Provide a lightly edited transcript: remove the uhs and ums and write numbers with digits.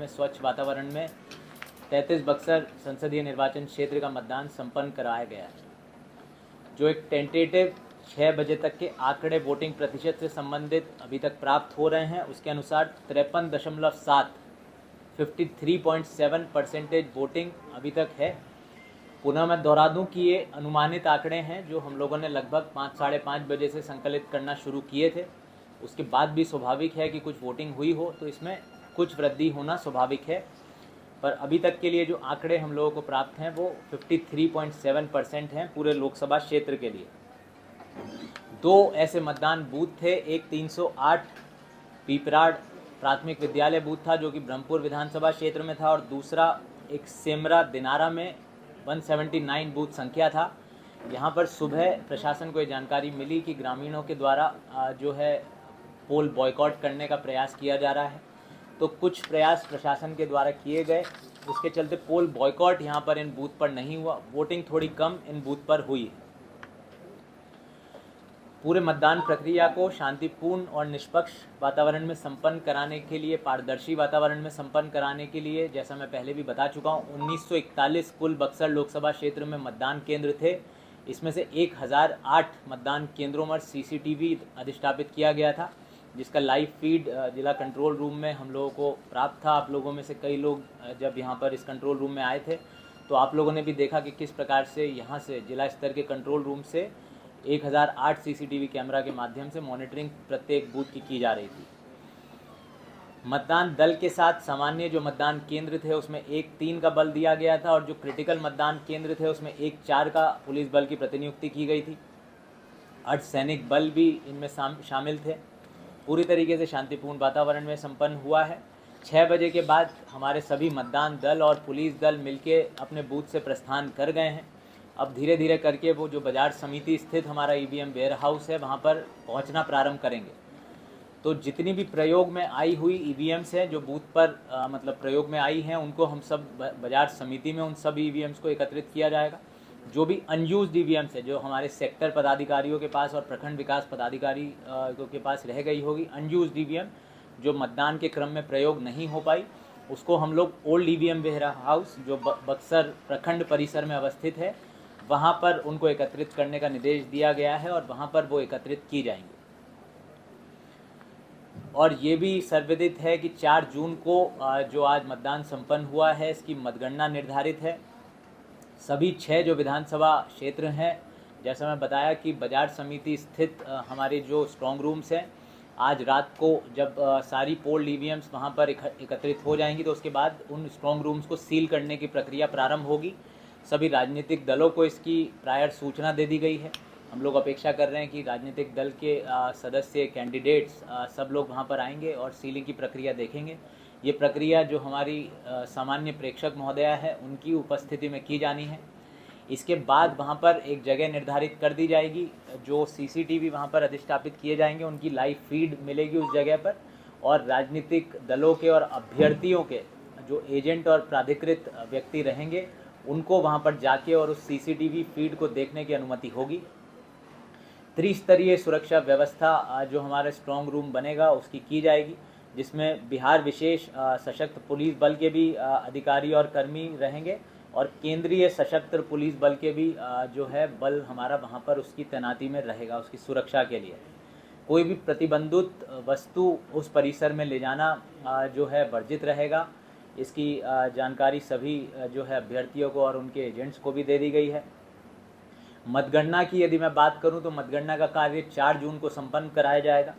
में स्वच्छ वातावरण में 33 बक्सर संसदीय निर्वाचन क्षेत्र का मतदान संपन्न कराया गया है। जो एक टेंटेटिव 6 बजे तक के आंकड़े वोटिंग प्रतिशत से संबंधित अभी तक प्राप्त हो रहे हैं, उसके अनुसार 53.7 वोटिंग अभी तक है। पुनः मैं दोहरा दूं कि ये अनुमानित आंकड़े हैं जो हम लोगों ने लगभग 5-5:30 बजे से संकलित करना शुरू किए थे। उसके बाद भी स्वाभाविक है कि कुछ वोटिंग हुई हो तो इसमें कुछ वृद्धि होना स्वाभाविक है, पर अभी तक के लिए जो आंकड़े हम लोगों को प्राप्त हैं वो 53.7% हैं पूरे लोकसभा क्षेत्र के लिए। 2 ऐसे मतदान बूथ थे, एक 308 पीपराड़ प्राथमिक विद्यालय बूथ था जो कि ब्रह्मपुर विधानसभा क्षेत्र में था, और दूसरा एक सेमरा दिनारा में 179 बूथ संख्या था। यहाँ पर सुबह प्रशासन को ये जानकारी मिली कि ग्रामीणों के द्वारा जो है पोल बॉयकॉट करने का प्रयास किया जा रहा है, तो कुछ प्रयास प्रशासन के द्वारा किए गए। उसके चलते पोल बॉयकॉट यहाँ पर इन बूथ पर नहीं हुआ, वोटिंग थोड़ी कम इन बूथ पर हुई है। पूरे मतदान प्रक्रिया को शांतिपूर्ण और निष्पक्ष वातावरण में संपन्न कराने के लिए, पारदर्शी वातावरण में संपन्न कराने के लिए, जैसा मैं पहले भी बता चुका हूँ, 1941 कुल बक्सर लोकसभा क्षेत्र में मतदान केंद्र थे। इसमें से 1008 मतदान केंद्रों पर CCTV अधिष्ठापित किया गया था, जिसका लाइव फीड जिला कंट्रोल रूम में हम लोगों को प्राप्त था। आप लोगों में से कई लोग जब यहाँ पर इस कंट्रोल रूम में आए थे तो आप लोगों ने भी देखा कि किस प्रकार से यहाँ से जिला स्तर के कंट्रोल रूम से 1008 CCTV कैमरा के माध्यम से मॉनिटरिंग प्रत्येक बूथ की जा रही थी। मतदान दल के साथ सामान्य जो मतदान केंद्र थे उसमें 1-3 का बल दिया गया था, और जो क्रिटिकल मतदान केंद्र थे उसमें 1-4 का पुलिस बल की प्रतिनियुक्ति की गई थी। अर्धसैनिक बल भी इनमें शामिल थे। पूरी तरीके से शांतिपूर्ण वातावरण में संपन्न हुआ है। 6 बजे के बाद हमारे सभी मतदान दल और पुलिस दल मिलके अपने बूथ से प्रस्थान कर गए हैं। अब धीरे धीरे करके वो जो बाजार समिति स्थित हमारा EVM वेयर हाउस है वहाँ पर पहुँचना प्रारंभ करेंगे। तो जितनी भी प्रयोग में आई हुई EVMs हैं जो बूथ पर मतलब प्रयोग में आई हैं, उनको हम सब बाजार समिति में उन सभी EVMs को एकत्रित किया जाएगा। जो भी अनयूज्ड EVMs है जो हमारे सेक्टर पदाधिकारियों के पास और प्रखंड विकास पदाधिकारी के पास रह गई होगी, अनयूज्ड EVM जो मतदान के क्रम में प्रयोग नहीं हो पाई, उसको हम लोग ओल्ड EVM वेयर हाउस जो बक्सर प्रखंड परिसर में अवस्थित है वहाँ पर उनको एकत्रित करने का निर्देश दिया गया है, और वहाँ पर वो एकत्रित की जाएंगी। और ये भी सर्वविदित है कि 4 जून को जो आज मतदान संपन्न हुआ है इसकी मतगणना निर्धारित है। सभी 6 जो विधानसभा क्षेत्र हैं, जैसा मैं बताया कि बाजार समिति स्थित हमारे जो स्ट्रॉन्ग रूम्स हैं, आज रात को जब सारी पोल्ड EVMs वहाँ पर एकत्रित हो जाएंगी तो उसके बाद उन स्ट्रॉन्ग रूम्स को सील करने की प्रक्रिया प्रारंभ होगी। सभी राजनीतिक दलों को इसकी प्रायर सूचना दे दी गई है। हम लोग अपेक्षा कर रहे हैं कि राजनीतिक दल के सदस्य, कैंडिडेट्स सब लोग वहाँ पर आएंगे और सीलिंग की प्रक्रिया देखेंगे। ये प्रक्रिया जो हमारी सामान्य प्रेक्षक महोदया है उनकी उपस्थिति में की जानी है। इसके बाद वहाँ पर एक जगह निर्धारित कर दी जाएगी, जो CCTV वहाँ पर अधिष्ठापित किए जाएंगे, उनकी लाइव फीड मिलेगी उस जगह पर, और राजनीतिक दलों के और अभ्यर्थियों के जो एजेंट और प्राधिकृत व्यक्ति रहेंगे उनको वहाँ पर जाके और उस CCTV फीड को देखने की अनुमति होगी। त्रिस्तरीय सुरक्षा व्यवस्था जो हमारा स्ट्रॉन्ग रूम बनेगा उसकी की जाएगी, जिसमें बिहार विशेष सशस्त्र पुलिस बल के भी अधिकारी और कर्मी रहेंगे, और केंद्रीय सशस्त्र पुलिस बल के भी जो है बल हमारा वहाँ पर उसकी तैनाती में रहेगा उसकी सुरक्षा के लिए। कोई भी प्रतिबंधित वस्तु उस परिसर में ले जाना जो है वर्जित रहेगा। इसकी जानकारी सभी जो है अभ्यर्थियों को और उनके एजेंट्स को भी दे दी गई है। मतगणना की यदि मैं बात करूं तो मतगणना का कार्य 4 जून को संपन्न कराया जाएगा।